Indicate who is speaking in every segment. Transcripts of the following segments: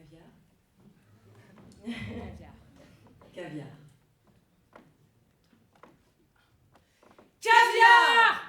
Speaker 1: Caviar.
Speaker 2: Caviar.
Speaker 1: Caviar.
Speaker 2: Caviar!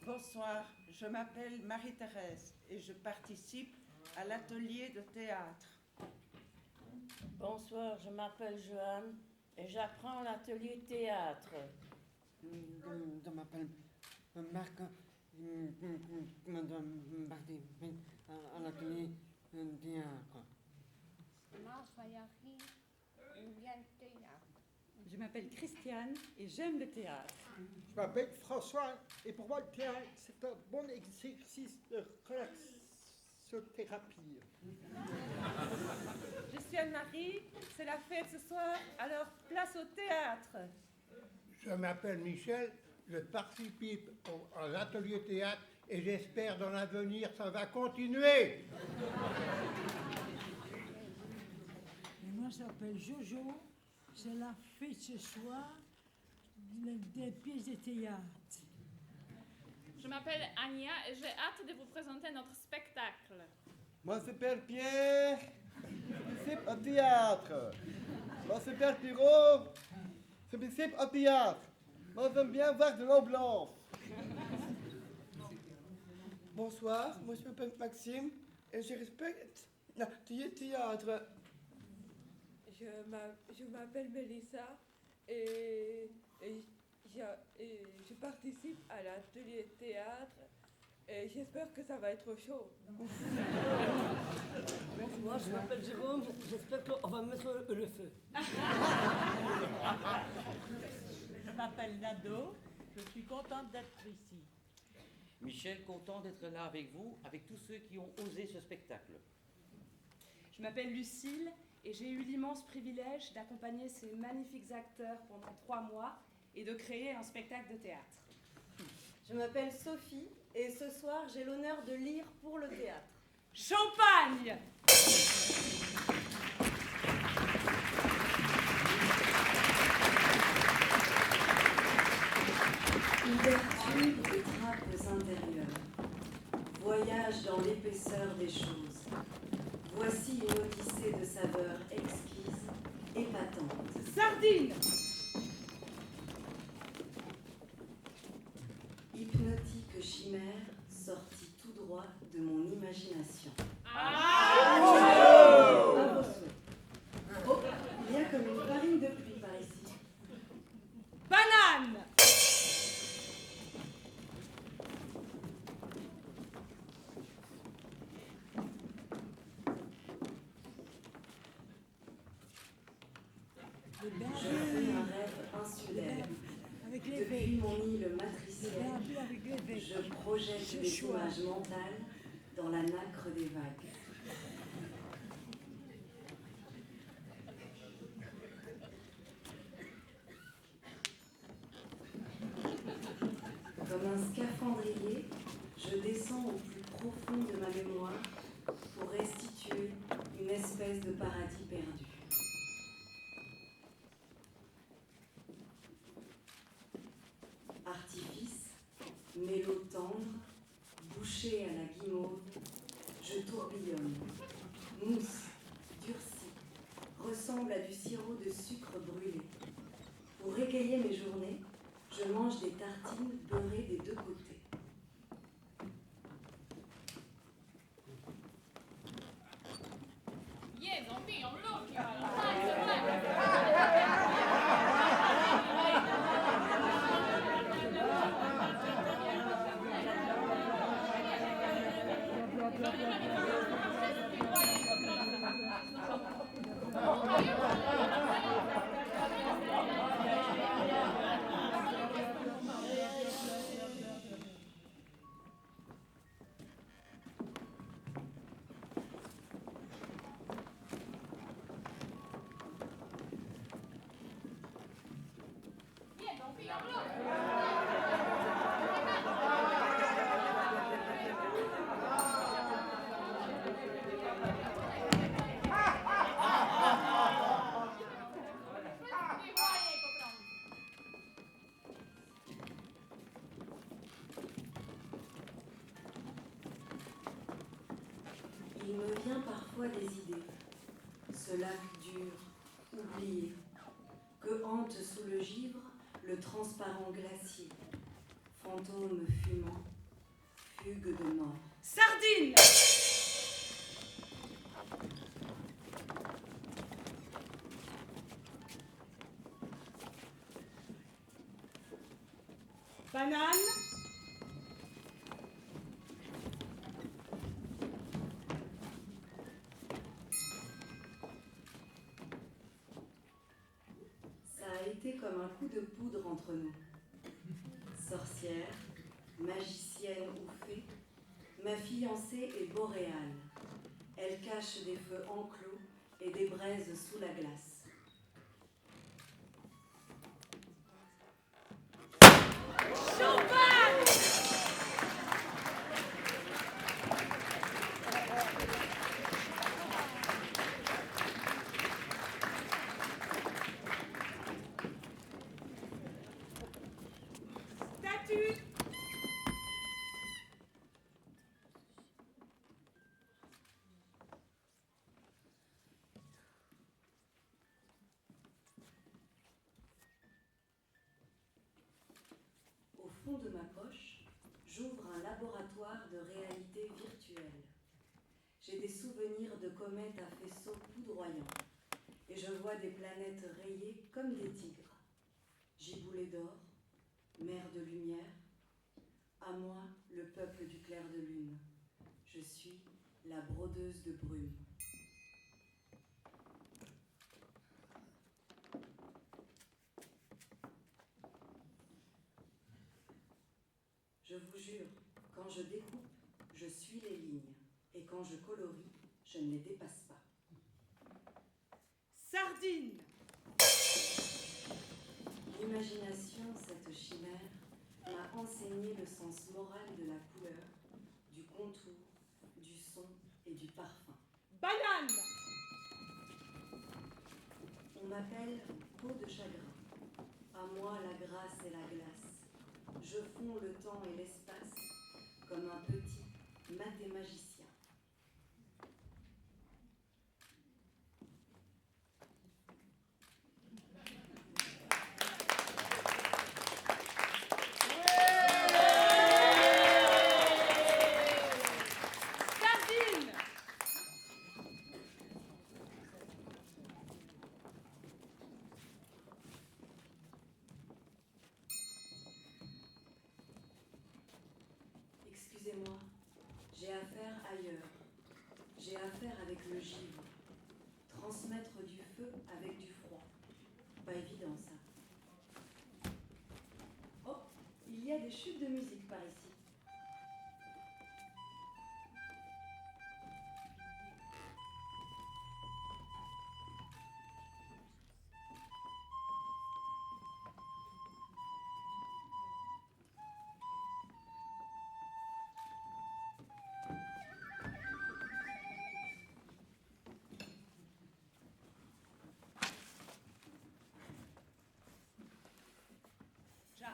Speaker 3: Bonsoir, je m'appelle Marie-Thérèse et je participe à l'atelier de théâtre.
Speaker 4: Bonsoir, je m'appelle Joanne et j'apprends l'atelier théâtre.
Speaker 5: Je m'appelle Marc, Madame Marty, à l'atelier théâtre.
Speaker 6: Moi, Soyari, bien théâtre.
Speaker 2: Je m'appelle Christiane et j'aime le théâtre.
Speaker 7: Je m'appelle François et pour moi le théâtre c'est un bon exercice de relaxothérapie.
Speaker 2: Je suis Anne-Marie, c'est la fête ce soir, alors place au théâtre.
Speaker 8: Je m'appelle Michel, je participe à l'atelier théâtre et j'espère dans l'avenir ça va continuer.
Speaker 9: Et moi, je m'appelle Jojo. C'est la fête ce soir des pièces de théâtre.
Speaker 10: Je m'appelle Ania et j'ai hâte de vous présenter notre spectacle.
Speaker 11: Moi, c'est Père Pierre. Je participe au théâtre. Moi, c'est Père Pierrot. Je participe au théâtre. Moi, j'aime bien voir de l'ambiance.
Speaker 12: Bonsoir, moi je m'appelle Maxime et je respecte l'atelier théâtre.
Speaker 13: Je m'appelle Mélissa et je participe à l'atelier théâtre et j'espère que ça va être chaud.
Speaker 14: Moi, je m'appelle Jérôme, j'espère qu'on va mettre le feu.
Speaker 15: Je m'appelle Nado, je suis contente d'être ici.
Speaker 16: Michel, content d'être là avec vous, avec tous ceux qui ont osé ce spectacle.
Speaker 17: Je m'appelle Lucille et j'ai eu l'immense privilège d'accompagner ces magnifiques acteurs pendant 3 mois et de créer un spectacle de théâtre.
Speaker 18: Je m'appelle Sophie et ce soir j'ai l'honneur de lire pour le théâtre.
Speaker 17: Champagne!
Speaker 1: Ouverture des trappes intérieures. Voyage dans l'épaisseur des choses. Voici une odyssée de saveurs exquises, épatantes.
Speaker 17: Sardine!
Speaker 1: Hypnotique chimère sortie tout droit de mon imagination.
Speaker 17: Ah!
Speaker 1: À vos souhaits. Oh, il y a comme une farine de pluie par ici.
Speaker 17: Banane!
Speaker 1: Je fais un rêve insulaire. Depuis mon île matricielle, je projette des images mentales dans la nacre des vagues. Comme un scaphandrier, je descends au plus profond de ma mémoire pour restituer une espèce de paradis perdu. Artifice, mélo tendre, bouché à la guimauve, je tourbillonne. Mousse, durcie, ressemble à du sirop de sucre brûlé. Pour égayer mes journées, je mange des tartines beurrées des 2 côtés.
Speaker 10: Yeah, zombie, on look!
Speaker 1: Il me vient parfois des idées, ce lac dur, oublié, que hante sous le givre le transparent glacier, fantôme fumant, fugue de mort.
Speaker 17: Sardine! Banane?
Speaker 1: Ça a été comme un coup de poudre entre nous. Sorcière, magicienne ou fée, ma fiancée est boréale. Elle cache des feux enclos et des braises sous la glace.
Speaker 17: Champagne! Statue!
Speaker 1: Au fond de ma poche, j'ouvre un laboratoire de réalité virtuelle. J'ai des souvenirs de comètes à faisceaux poudroyants et je vois des planètes rayées comme des tigres. Giboulée d'or, mer de lumière, à moi le peuple du clair de lune. Je suis la brodeuse de brume. Je vous jure, quand je découpe, je suis les lignes, et quand je colorie, je ne les dépasse pas.
Speaker 17: Sardine!
Speaker 1: L'imagination, cette chimère, m'a enseigné le sens moral de la couleur, du contour, du son et du parfum.
Speaker 17: Banane!
Speaker 1: On m'appelle peau de chagrin. À moi la grâce et la glace. Je fonds le temps et l'espace comme un petit mathémagicien.
Speaker 17: Sardine!
Speaker 1: Excusez-moi, j'ai affaire ailleurs. J'ai affaire avec le givre. Transmettre du feu avec du froid. Pas évident ça. Oh, il y a des chutes de musique par ici.
Speaker 17: Jazz.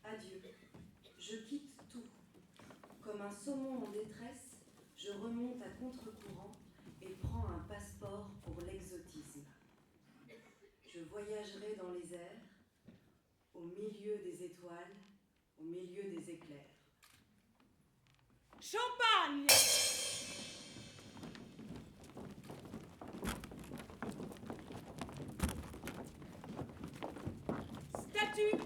Speaker 1: Adieu. Je quitte tout. Comme un saumon en détresse, je remonte à contre-courant et prends un passeport pour l'exotisme. Je voyagerai dans les airs, au milieu des étoiles, au milieu des éclairs.
Speaker 17: Champagne! Statue!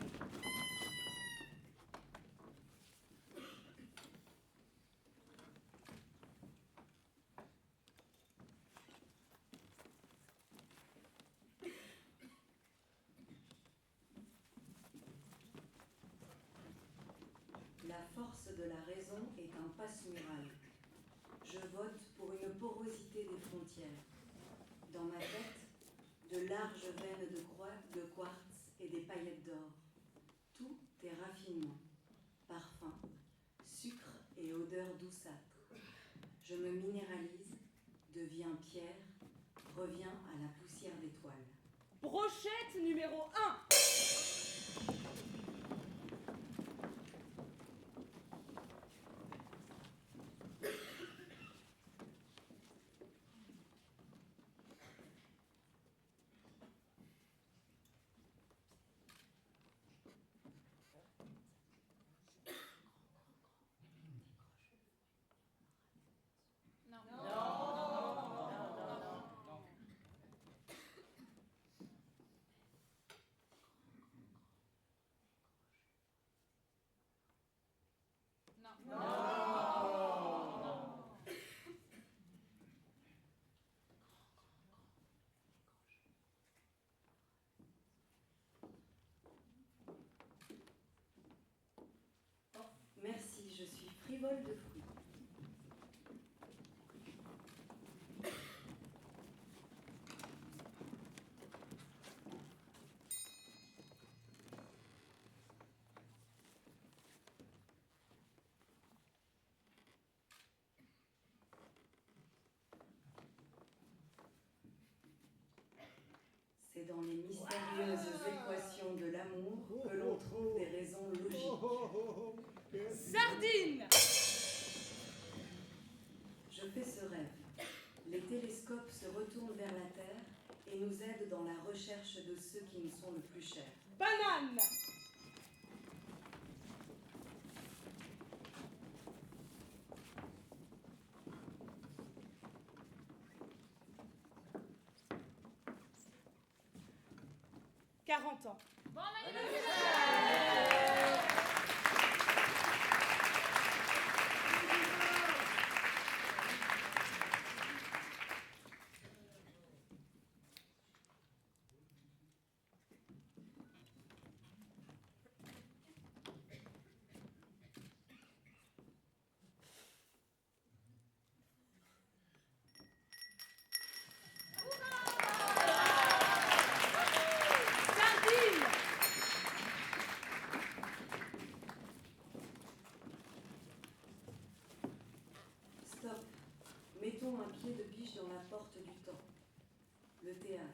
Speaker 1: de la raison est un passe-muraille. Je vote pour une porosité des frontières. Dans ma tête, de larges veines de quartz et des paillettes d'or. Tout est raffinement, parfum, sucre et odeur douceâtre. Je me minéralise, deviens pierre, reviens à la poussière d'étoiles.
Speaker 17: Brochette numéro 1.
Speaker 1: Merci, je suis frivole de fruits. C'est dans les mystérieuses équations de l'amour que l'on trouve des raisons logiques.
Speaker 17: Sardine.
Speaker 1: Je fais ce rêve. Les télescopes se retournent vers la Terre et nous aident dans la recherche de ceux qui nous sont le plus chers.
Speaker 17: Banane. « 40 ans.
Speaker 10: Bon anniversaire.
Speaker 17: Sardine.
Speaker 1: Stop. Mettons un pied de biche dans la porte du temps. Le théâtre,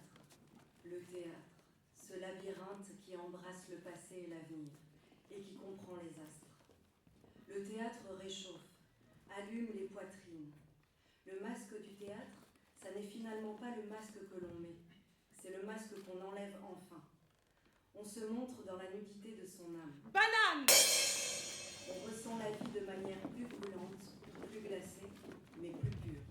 Speaker 1: ce labyrinthe qui embrasse le passé et l'avenir, et qui comprend les astres. Le théâtre réchauffe, allume les poitrines. Le masque du théâtre, ça n'est finalement pas le masque que l'on met, c'est le masque qu'on enlève enfin. On se montre dans la nudité de son âme.
Speaker 17: Banane.
Speaker 1: On ressent la vie de manière plus brûlante, plus glacée, mais plus pure.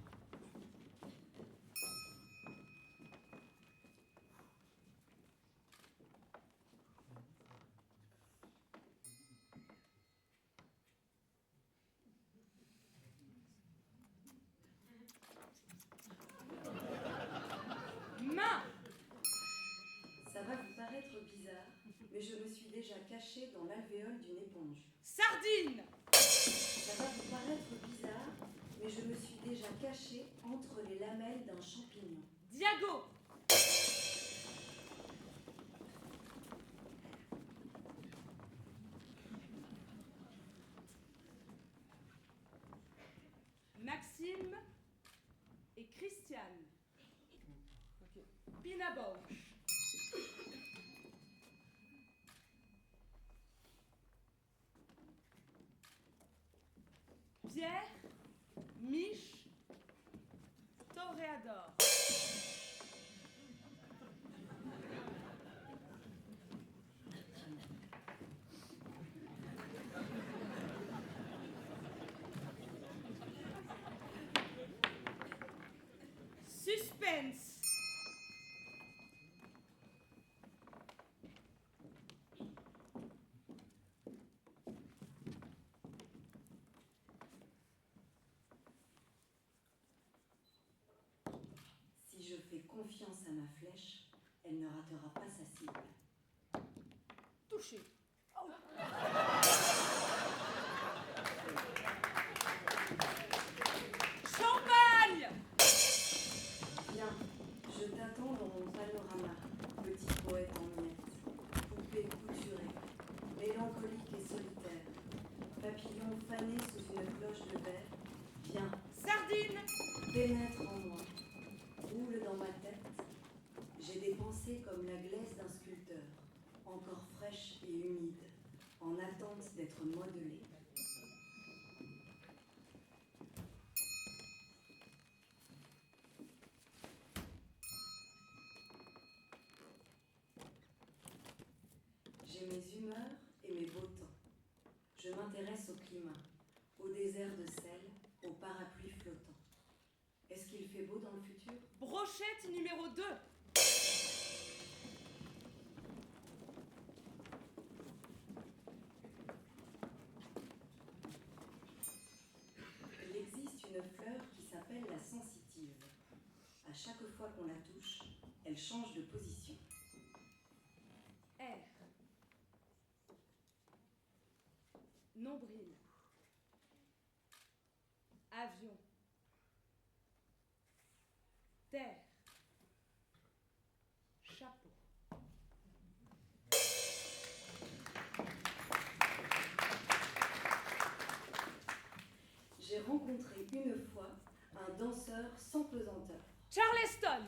Speaker 17: Main.
Speaker 1: Ça va vous paraître bizarre, mais je me suis déjà cachée dans l'alvéole d'une éponge.
Speaker 17: Sardine.
Speaker 1: Ça va vous paraître bizarre, mais je me suis déjà cachée entre les lamelles d'un champignon.
Speaker 17: Diago. Maxime et Christiane. Pina Bausch. Pierre, Mich, Toréador. Suspense.
Speaker 1: Si je fais confiance à ma flèche, elle ne ratera pas sa cible.
Speaker 17: Touché.
Speaker 1: pensée comme la glaise d'un sculpteur, encore fraîche et humide, en attente d'être modelée. J'ai mes humeurs et mes beaux temps. Je m'intéresse au climat, au désert de sel, aux parapluies flottants. Est-ce qu'il fait beau dans le futur?
Speaker 17: Brochette numéro 2.
Speaker 1: Il existe une fleur qui s'appelle la sensitive. À chaque fois qu'on la touche, elle change de position.
Speaker 17: R. Nombril. Avion. Terre. Chapeau.
Speaker 1: J'ai rencontré une fois un danseur sans pesanteur.
Speaker 17: Charleston.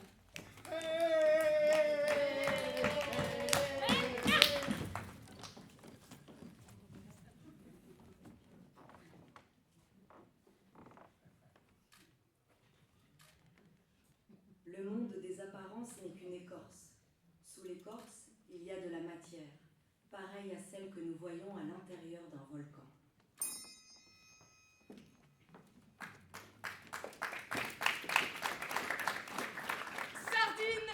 Speaker 1: Le monde des apparences n'est qu'une écorce. Sous l'écorce, il y a de la matière, pareille à celle que nous voyons à l'intérieur d'un volcan.
Speaker 17: Sardine.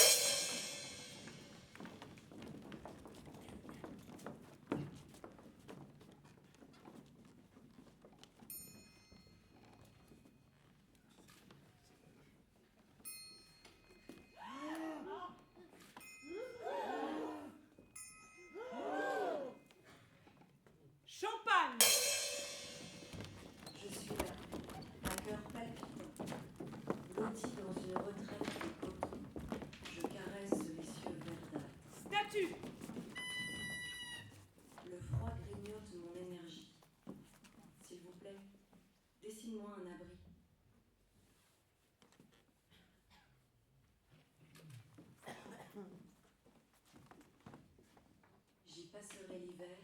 Speaker 17: Champagne.
Speaker 1: Je suis là, un cœur palpitant, blotti dans une retraite de coton. Je caresse les cieux verdâtres.
Speaker 17: Statue.
Speaker 1: Le froid grignote mon énergie. S'il vous plaît, dessine-moi un abri. J'y passerai l'hiver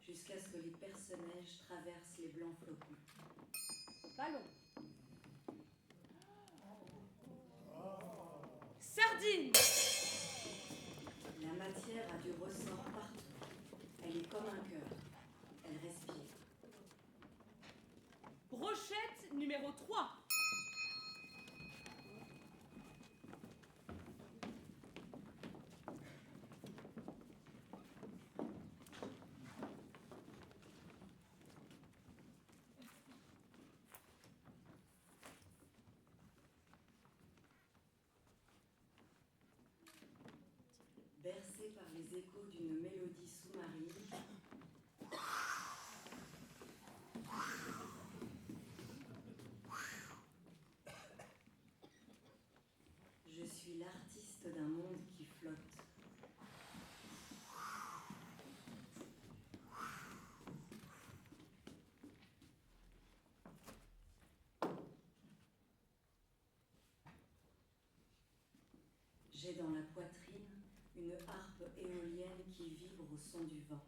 Speaker 1: jusqu'à ce que les perce-neige traversent les blancs flocons.
Speaker 17: Ballon. Sardine.
Speaker 1: La matière a du ressort partout. Elle est comme un cœur. Elle respire.
Speaker 17: Brochette numéro 3.
Speaker 1: Bercé par les échos d'une mélodie sous-marine, je suis l'artiste d'un monde qui flotte. J'ai dans la poitrine une harpe éolienne qui vibre au son du vent.